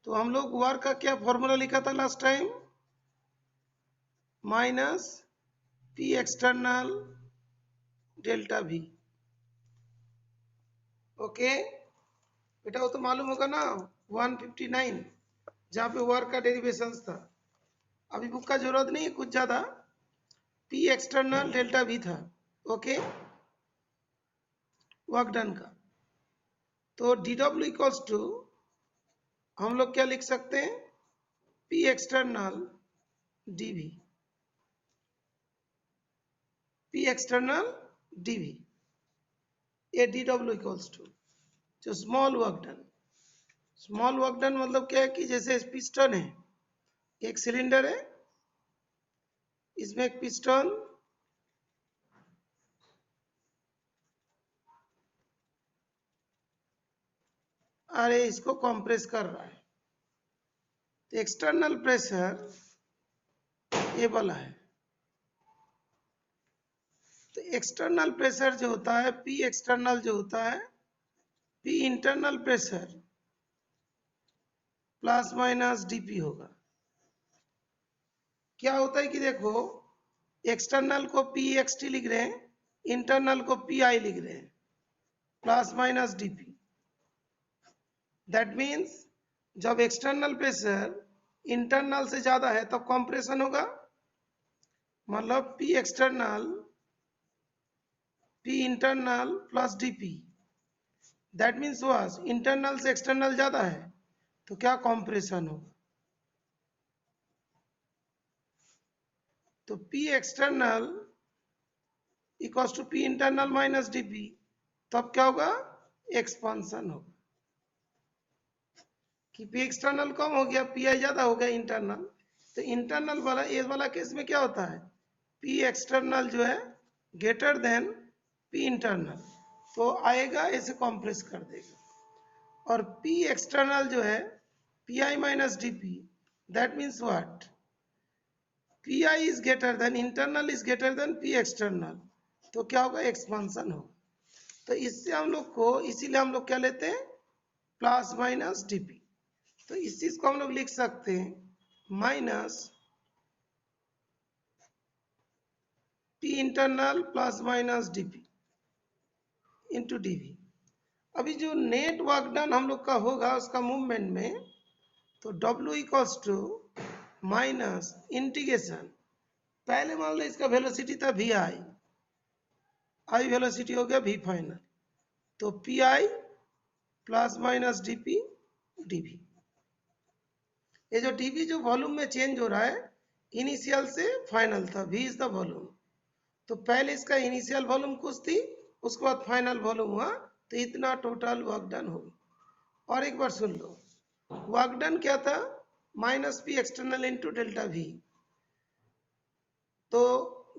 तो हम लोग वर्क का क्या फॉर्मूला लिखा था last time, minus P external delta we. Okay बेटा, वो तो मालूम होगा ना 159 जहाँ पे वर्क का डेरिवेशन था। अभी बुक का जरूरत नहीं है कुछ ज्यादा, पी एक्सटर्नल डेल्टा वी था। ओके वर्क डन का। तो डी डब्ल्यू इक्वल्स टू हम लोग क्या लिख सकते हैं, P external dV, P external dV, A D W equals to जो small work done. Small work done मतलब क्या है कि जैसे पिस्टन है, एक सिलेंडर है, इसमें एक पिस्टन अरे इसको कंप्रेस कर रहा है, तो एक्सटर्नल प्रेशर ये वाला है। तो एक्सटर्नल प्रेशर जो होता है, पी एक्सटर्नल जो होता है, P internal pressure plus minus DP होगा। क्या होता है कि देखो, एक्सटर्नल को पी एक्स टी लिख रहे हैं, इंटरनल को पी आई लिख रहे हैं, plus minus dP. That means जब एक्सटर्नल प्रेशर इंटरनल से ज्यादा है तब कंप्रेशन होगा, मतलब P external P internal plus dP. That means was internal से एक्सटर्नल ज्यादा है तो क्या कंप्रेशन होगा। तो P external equals to P internal minus dP, तब क्या होगा, एक्सपांशन होगा कि पी एक्सटर्नल कम हो गया, पी आई ज्यादा हो गया इंटरनल। तो इंटरनल वाला ए वाला केस में क्या होता है, पी एक्सटर्नल जो है ग्रेटर देन पी इंटरनल, तो आएगा ऐसे कंप्रेस कर देगा। और पी एक्सटर्नल जो है P I minus dP, that means what, P I is greater than internal is greater than P external, तो क्या होगा, एक्सपांशन होगा। तो इससे हम लोग को, इसीलिए हम लोग क्या लेते हैं, प्लस माइनस डीपी। तो इस चीज को हम लोग लिख सकते हैं minus P internal plus minus dP into dV. अभी जो नेट वर्क डन हम लोग का होगा उसका मूवमेंट में, तो W equals to minus integration, पहले मान लो इसका वेलोसिटी था वी आई, आई वेलोसिटी हो गया वी फाइनल, तो P I plus minus dP dV. ये जो डीवी जो वॉल्यूम में चेंज हो रहा है, इनिशियल से फाइनल था, वी इज द वॉल्यूम। तो पहले इसका इनिशियल वॉल्यूम कुछ थी, उसके बाद फाइनल वॉल्यूम हुआ, तो इतना टोटल वर्क डन होगी। और एक बार सुन लो, वर्क डन क्या था, minus P external into delta V. तो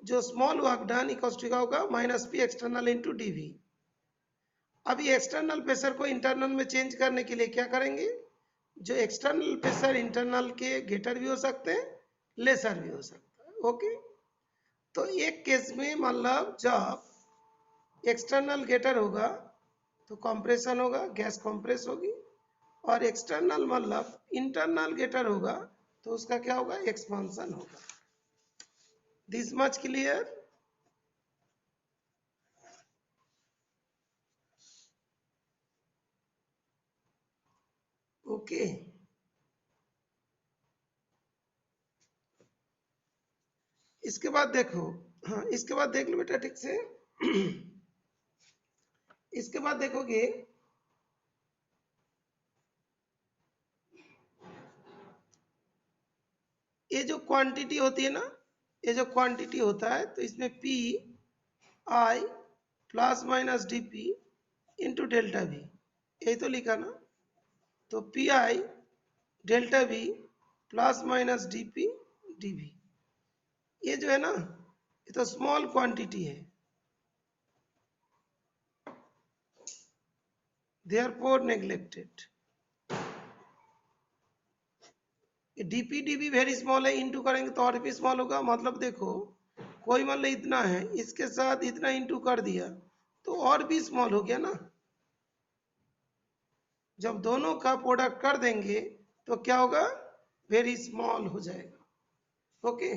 जो small work done equals to क्या होगा, minus P external into dV. अभी एक्सटर्नल प्रेशर को इंटरनल में चेंज करने के लिए क्या करेंगे, जो एक्सटर्नल प्रेशर इंटरनल के ग्रेटर भी हो सकते हैं, लेसर भी हो सकता है। ओके, तो एक केस में मतलब जब एक्सटर्नल ग्रेटर होगा तो कंप्रेशन होगा, गैस कंप्रेस होगी, और एक्सटर्नल मतलब इंटरनल ग्रेटर होगा तो उसका क्या होगा, एक्सपांशन होगा। This much clear. ओके, इसके बाद देखो, हाँ इसके बाद देख लो बेटा ठीक से। इसके बाद देखोगे, ये जो क्वांटिटी होती है ना, ये जो क्वांटिटी होता है, तो इसमें P I plus minus D P into delta V, यही तो लिखा ना। तो P I delta V plus minus D P D V, ये जो है ना, ये तो स्मॉल क्वांटिटी है, therefore neglected. DP dB very small है, इंटू करेंगे तो और भी स्मॉल होगा। मतलब देखो, कोई मान लो इतना है, इसके साथ इतना इंटू कर दिया तो और भी स्मॉल हो गया ना। जब दोनों का प्रोडक्ट कर देंगे तो क्या होगा, वेरी स्मॉल हो जाएगा। ओके,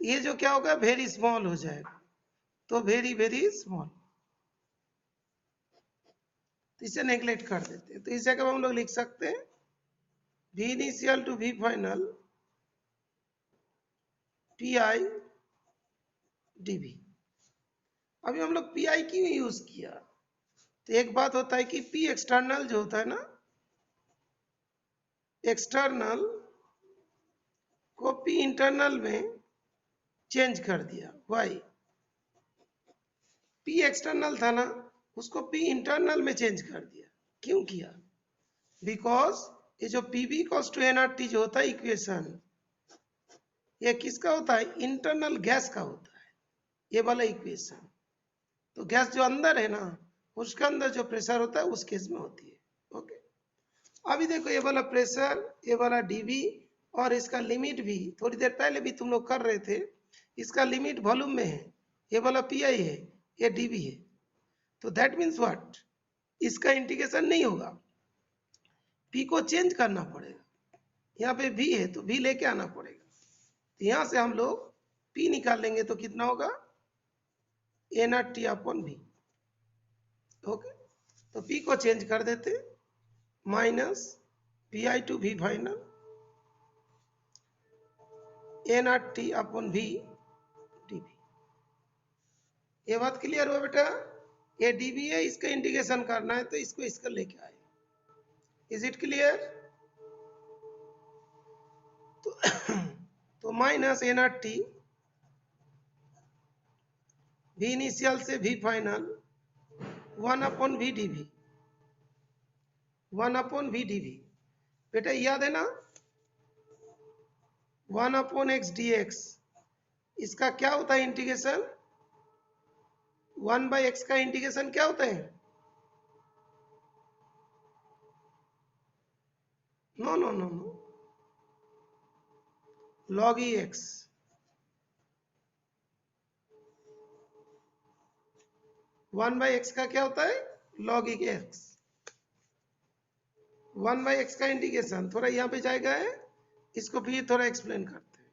ये जो क्या होगा, वेरी स्मॉल हो जाएगा, तो वेरी वेरी स्मॉल, तो इसे नेग्लेक्ट कर देते हैं। तो इस जगह हम लोग लिख सकते हैं V initial to V final PI dV। अभी हम लोग PI क्यों यूज किया, तो एक बात होता है कि P एक्सटर्नल जो होता है ना, एक्सटर्नल को P इंटरनल में चेंज कर दिया। वाई, P एक्सटर्नल था ना, उसको P इंटरनल में चेंज कर दिया। क्यों किया, बिकॉज ये जो PV इक्वल्स टू nRT जो होता है इक्वेशन, ये किसका होता है, इंटरनल गैस का होता है, ये वाला इक्वेशन। तो गैस जो अंदर है ना, उसके अंदर जो प्रेशर होता है उस केस में होती है। ओके, अभी देखो ये वाला प्रेशर, ये वाला डीवी, और इसका लिमिट भी थोड़ी देर पहले भी तुम लोग कर रहे थे, इसका लिमिट वॉल्यूम में है, ये वाला पीआई है, ये डीवी है। तो दैट मीन्स व्हाट, इसका इंटीग्रेशन नहीं होगा, पी को चेंज करना पड़ेगा। यहाँ पे भी है तो भी लेके आना पड़ेगा। तो यहाँ से हम लोग पी निकाल लेंगे तो कितना होगा, ए नॉट टी अपॉन भी। ओके, तो पी को चेंज कर देते, minus P I to V final A not T upon V dV. ये बात क्लियर हुआ बेटा, ये डीवी है, इसका इंटीग्रेशन करना है तो इसको इसका लेके आए। इज इट क्लियर, तो minus A not T V initial से V final 1 upon V dV, 1 upon V dV. बेटा याद है ना, 1 अपॉन एक्स डी एक्स, इसका क्या होता है इंटीग्रेशन, 1 बाई एक्स का इंटीग्रेशन क्या होता है, no no no no, log e x. 1 by x का क्या होता है, log e x. 1 by x का इंटीग्रेशन थोड़ा यहाँ पे जाएगा है, इसको फिर थोड़ा एक्सप्लेन करते हैं।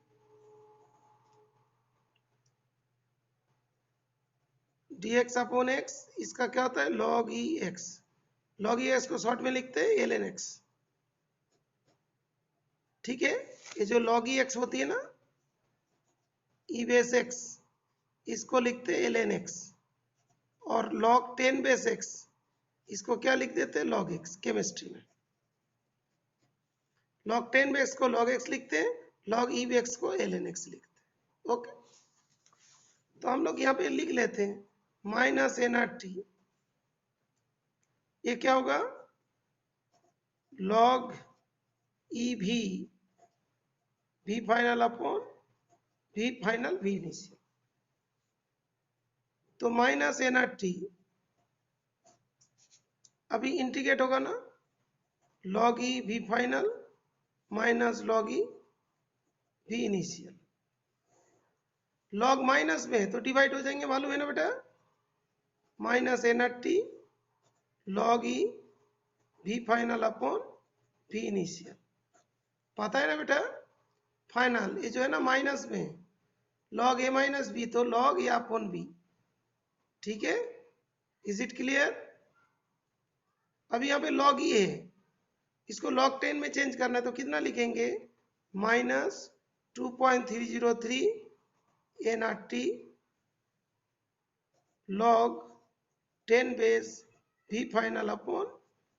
डी एक्स अपॉन एक्स, इसका क्या होता है, log e x. log e x को शॉर्ट में लिखते हैं एल एन एक्स। ठीक है, ये जो log ई एक्स होती है ना, ई बेस एक्स, इसको लिखते हैं एल एन एक्स। और log 10 बेस एक्स, इसको क्या लिख देते हैं, log x केमिस्ट्री में। log 10 बेस को log x लिखते हैं, log e बेस को ln x लिखते हैं। ओके, तो हम लोग यहाँ पे लिख लेते हैं माइनस एन आर टी, ये क्या होगा, log e v final upon v final v initial. तो माइनस एन आर टी अभी इंटीग्रेट होगा ना, log e v final minus log e v initial. log minus में है तो डिवाइड हो जाएंगे, मालूम है ना बेटा, minus n r t log e v final upon we initial. पता है ना बेटा, फाइनल ये जो है ना माइनस में, log ए माइनस बी, तो log ए अपॉन बी। ठीक है, इज इट क्लियर। अभी यहाँ पे log ई है, इसको log 10 में चेंज करना है तो कितना लिखेंगे, minus 2.303 n r t log 10 base we final upon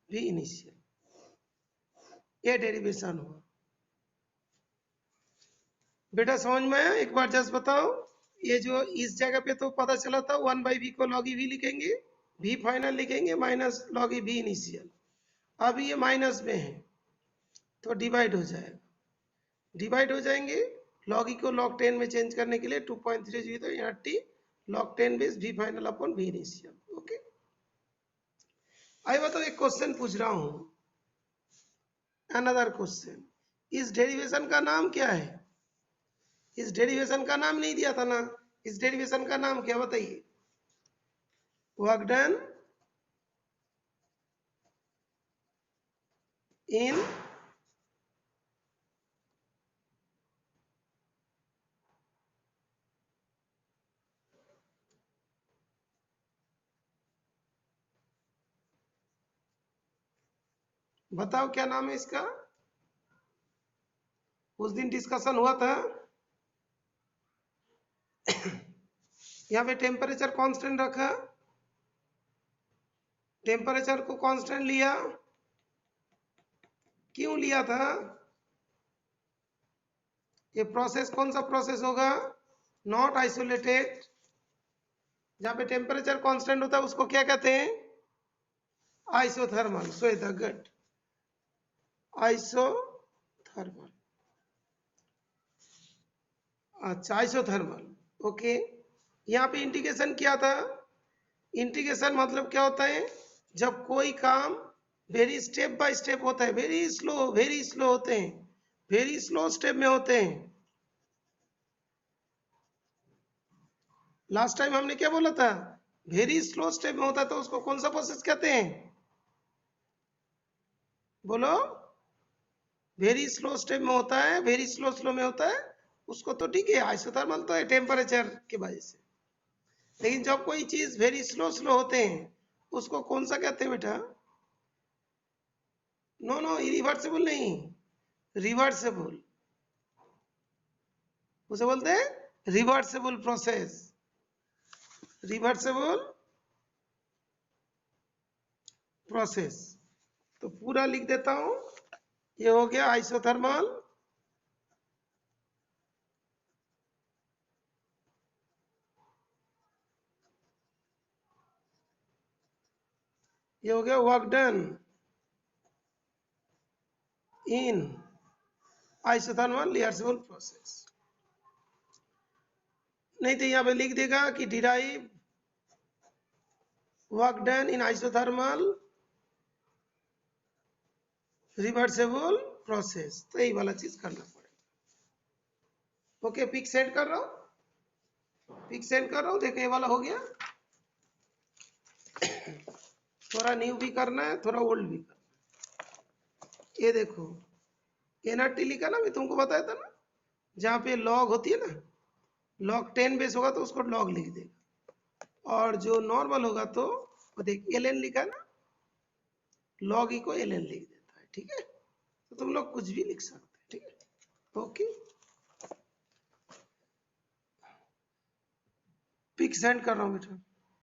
we initial. ये डेरिवेशन हुआ बेटा, समझ में आया, एक बार जस्ट बताओ। ये जो इस जगह पे तो पता चला था 1 बाई वी को log ई वी लिखेंगे, वी फाइनल लिखेंगे minus log e v initial. अब ये माइनस में है तो डिवाइड हो जाएगा, डिवाइड हो जाएंगे, log ई को log 10 में चेंज करने के लिए 2.30 तो यहाँ T log 10 base we final upon we initial. Okay, I बताओ एक क्वेश्चन पूछ रहा हूं, अनदर क्वेश्चन, इस डेरिवेशन का नाम क्या है, इस डेरिवेशन का नाम नहीं दिया था ना, इस डेरिवेशन का नाम क्या बताइए, वर्क डन इन बताओ क्या नाम है इसका, उस दिन डिस्कशन हुआ था। यहाँ पे टेम्परेचर कांस्टेंट रखा, टेम्परेचर को कांस्टेंट लिया, क्यों लिया था? ये प्रोसेस कौन सा प्रोसेस होगा? Not isolated. जहाँ पे टेम्परेचर कांस्टेंट होता है उसको क्या कहते हैं? Isothermal. So the good, isothermal. अच्छा, आइसोथर्मल। ओके, यहाँ पे इंटीग्रेशन क्या था? इंटीग्रेशन मतलब क्या होता है? जब कोई काम वेरी स्टेप बाय स्टेप होता है, वेरी स्लो होते हैं, वेरी स्लो स्टेप में होते हैं। लास्ट टाइम हमने क्या बोला था? वेरी स्लो स्टेप में होता है तो उसको कौन सा प्रोसेस कहते हैं? बोलो। वेरी स्लो स्टेप में होता है, वेरी स्लो में होता है, उसको तो ठीक है, आइसोथर्मल तो है टेम्परेचर की वजह से। लेकिन जब कोई चीज वेरी स्लो होते हैं उसको कौन सा कहते हैं बेटा? नो नो, इरिवर्सिबल नहीं, रिवर्सिबल, उसे बोलते हैं रिवर्सिबल प्रोसेस। Reversible process. तो पूरा लिख देता हूं, ये हो गया आइसोथर्मल, ये हो गया work done in isothermal reversible process. नहीं तो यहां पे लिख देगा कि derive work done in isothermal reversible process, तो यही वाला चीज करना पड़ेगा। ओके, पिक सेंड कर रहा हूं, पिक सेंड कर रहा हूं, देखो ये वाला हो गया। थोड़ा न्यू भी करना है, थोड़ा ओल्ड भी करना है। ये देखो, एनआरटी लिखा ना, मैं तुमको बताया था ना, जहाँ पे लॉग होती है ना, लॉग 10 बेस होगा तो उसको लॉग लिख देगा, और जो नॉर्मल होगा तो वो देख एलएन लिखा है ना, लॉग ही को एलएन लिख देता है। ठीक है, तो तुम लोग कुछ भी लिख सकते हैं। ठीक है, ओके, पिक सेंड कर रहा हूँ बेटा।